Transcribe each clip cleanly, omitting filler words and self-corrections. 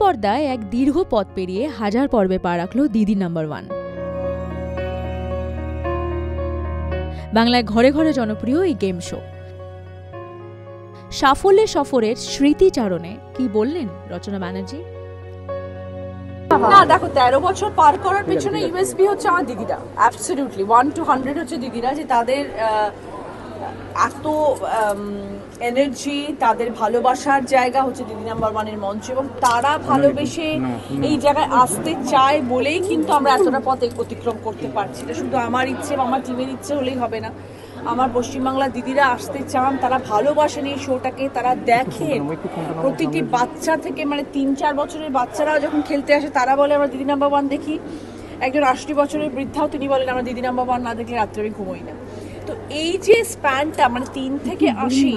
পর্দায় এক দীর্ঘ পথ পেরিয়ে হাজার পর্বে পা রাখল দিদি নাম্বার ওয়ান। বাংলায় ঘরে ঘরে জনপ্রিয় এই গেম শো। সাফল্যের সফরের স্মৃতিচারণে কি বললেন রচনা ব্যানার্জি? না দেখো, 13 বছর পার করার পেছনে ইউএসপি হচ্ছে আমার দিদিরা। অ্যাবসলিউটলি 1 to 100 হচ্ছে দিদিরা, যে তাদের এত এনার্জি, তাদের ভালোবাসার জায়গা হচ্ছে দিদি নাম্বার ওয়ানের মঞ্চ, এবং তারা ভালোবেসে এই জায়গায় আসতে চায় বলেই কিন্তু আমরা এতটা পথ অতিক্রম করতে পারছি। এটা শুধু আমার ইচ্ছে বা আমার টিমের ইচ্ছে হলেই হবে না। আমার পশ্চিমবাংলার দিদিরা আসতে চান, তারা ভালোবাসেন এই শোটাকে, তারা দেখেন। প্রতিটি বাচ্চা থেকে মানে 3-4 বছরের বাচ্চারাও যখন খেলতে আসে তারা বলে আমরা দিদি নাম্বার ওয়ান দেখি। একজন 80 বছরের বৃদ্ধাও তিনি বলেন আমরা দিদি নাম্বার ওয়ান না দেখলে রাত্রে আমি ঘুমোই না। তো এই যে স্প্যানটা মানে 3 থেকে 80,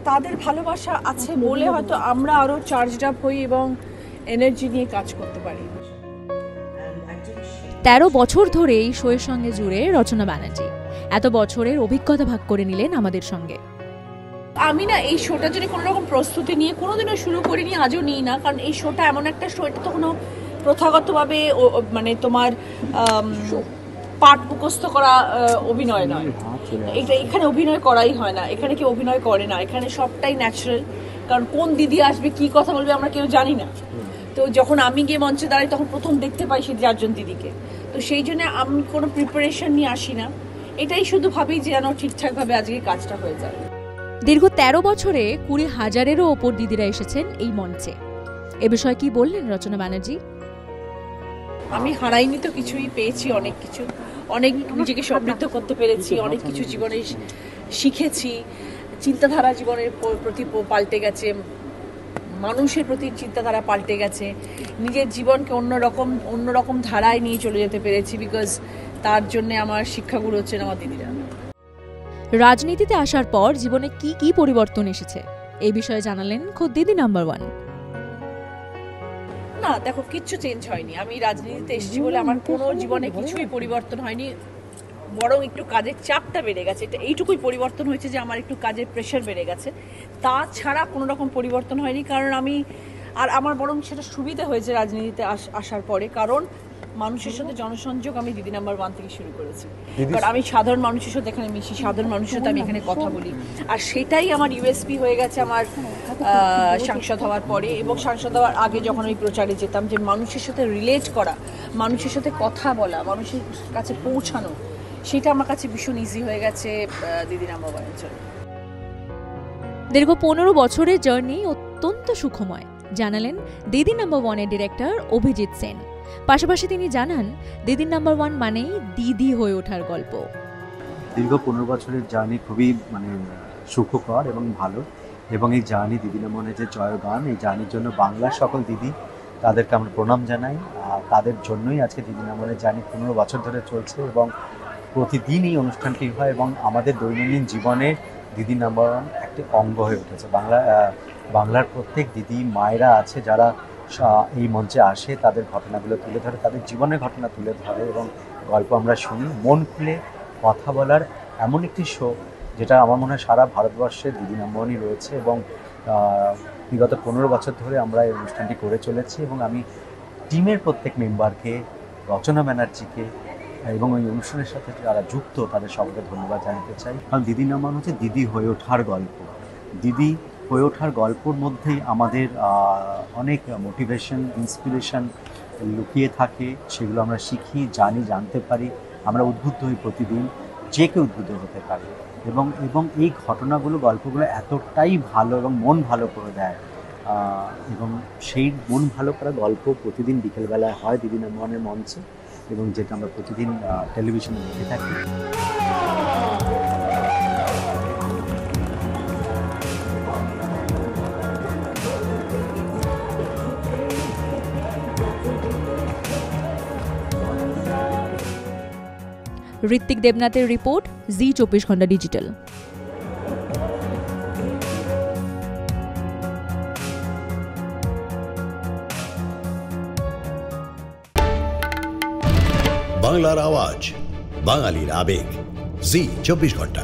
তাদের ভালোবাসা আছে বলে হয়তো আমরা আরো চার্জড আপ হই এবং এনার্জি নিয়ে কাজ করতে পারি। 13 বছর ধরে এই শোয়ের সঙ্গে জুড়ে রচনা ব্যানার্জি এত বছরের অভিজ্ঞতা ভাগ করে নিলেন আমাদের সঙ্গে। আমি না এই শোটার জন্য কোনো রকম প্রস্তুতি নিয়ে কোনোদিনও শুরু করিনি, আজও নিই না। কারণ এই শোটা এমন একটা শো, এটা তো কোনো প্রথাগতভাবে মানে তোমার পাঠ মুখস্থ করা অভিনয় নয়। এটা এখানে অভিনয় করাই হয় না, এখানে কেউ অভিনয় করে না, এখানে সবটাই ন্যাচারাল। কারণ কোন দিদি আসবে, কি কথা বলবে আমরা কেউ জানি না। তো যখন আমি গিয়ে মঞ্চে দাঁড়াই তখন প্রথম দেখতে পাই সেই 4 জন দিদিকে। তো সেই জন্য আমি কোনো প্রিপারেশন নিয়ে আসি না, এটাই শুধু ভাবি যে যেন ঠিকঠাকভাবে আজকে কাজটা হয়ে যায়। দীর্ঘ 13 বছরে 20,000-এরও ওপর দিদিরা এসেছেন এই মঞ্চে। এ বিষয়ে কি বললেন রচনা ব্যানার্জি? আমি হারাইনি তো কিছুই, পেয়েছি অনেক কিছু, অনেক নিজেকে সমৃদ্ধ করতে পেরেছি, অনেক কিছু জীবনে শিখেছি। চিন্তাধারা জীবনের প্রতি পাল্টে গেছে, মানুষের প্রতি চিন্তাধারা পাল্টে গেছে, নিজের জীবনকে অন্যরকম ধারায় নিয়ে চলে যেতে পেরেছি, বিকজ তার জন্য আমার শিক্ষাগুরু হচ্ছেন আমার দিদিরা। রাজনীতিতে আসার পর জীবনে কি কি পরিবর্তন এসেছে এই বিষয়ে জানালেন খোদ দিদি নাম্বার ওয়ান। না দেখো, কিচ্ছু চেঞ্জ হয়নি। আমি রাজনীতিতে এসেছি বলে আমার কোনো জীবনে কিছুই পরিবর্তন হয়নি, বরং একটু কাজের চাপটা বেড়ে গেছে। এটা এইটুকুই পরিবর্তন হয়েছে যে আমার একটু কাজের প্রেশার বেড়ে গেছে, তাছাড়া কোনো রকম পরিবর্তন হয়নি। কারণ আমার বরং সেটা সুবিধা হয়েছে রাজনীতিতে আসার পরে, কারণ মানুষের সাথে জনসংযোগ আমি দিদি নাম্বার ওয়ান থেকে শুরু করেছি। কারণ আমি সাধারণ মানুষের সাথে এখানে মিশি, সাধারণ মানুষের সাথে আমি এখানে কথা বলি, আর সেটাই আমার ইউএসপি হয়ে গেছে আমার সাংসদ হওয়ার পরে এবং সাংসদ হওয়ার আগে যখন আমি প্রচারে যেতাম, যে মানুষের সাথে রিলেট করা, মানুষের সাথে কথা বলা, মানুষের কাছে পৌঁছানো, সেটা আমার কাছে ভীষণ ইজি হয়ে গেছে দিদি নাম্বার ওয়ানের জন্য। দীর্ঘ 15 বছরের জার্নি অত্যন্ত সুখময় জানালেন দিদি নাম্বার ওয়ানের ডিরেক্টর অভিজিৎ সেন। পাশাপাশি তিনি জানান দিদি নাম্বার ওয়ান মানেই দিদি হয়ে ওঠার গল্প। দীর্ঘ 15 বছরের জার্নি খুবই সুখকর এবং ভালো, এবং এই জার্নি দিদি নাম্বার ওয়ানের যে জয়গান, এই জার্নির জন্য বাংলার সকল দিদি তাদেরকে আমরা প্রণাম জানাই। তাদের জন্যই আজকে দিদি নাম্বার ওয়ানের জার্নি 15 বছর ধরে চলছে এবং প্রতিদিন এই অনুষ্ঠানটি হয় এবং আমাদের দৈনন্দিন জীবনে দিদি নাম্বার ওয়ান একটি অঙ্গ হয়ে উঠেছে। বাংলার প্রত্যেক দিদি মায়েরা আছে যারা এই মঞ্চে আসে, তাদের ঘটনাগুলো তুলে ধরে, তাদের জীবনের ঘটনা তুলে ধরে এবং গল্প আমরা শুনি। মন খুলে কথা বলার এমন একটি শো যেটা আমার মনে হয় সারা ভারতবর্ষে দিদি নাম্বার ওয়ানই রয়েছে, এবং বিগত 15 বছর ধরে আমরা এই অনুষ্ঠানটি করে চলেছি। এবং আমি টিমের প্রত্যেক মেম্বারকে, রচনা ব্যানার্জিকে এবং ওই অনুষ্ঠানের সাথে যারা যুক্ত তাদের সবাইকে ধন্যবাদ জানাতে চাই। কারণ দিদি নাম্বার ওয়ান হচ্ছে দিদি হয়ে ওঠার গল্প। দিদি হয়ে ওঠার গল্পর মধ্যেই আমাদের অনেক মোটিভেশন, ইন্সপিরেশন লুকিয়ে থাকে, সেগুলো আমরা শিখি, জানতে পারি। আমরা উদ্বুদ্ধ হই প্রতিদিন, যে কেউ উদ্বুদ্ধ হতে পারে, এবং এই ঘটনাগুলো, গল্পগুলো এতটাই ভালো এবং মন ভালো করে দেয়, এবং সেই মন ভালো করা গল্প প্রতিদিন বিকেলবেলায় হয় দিদি নাম্বার ওয়ানের মঞ্চে, এবং যেটা আমরা প্রতিদিন টেলিভিশনে দেখে থাকি। ঋত্বিক দেবনাথের রিপোর্ট, জি 24 ঘন্টা ডিজিটাল। বাংলার আওয়াজ, বাঙালির আবেগ, জি 24 ঘন্টা।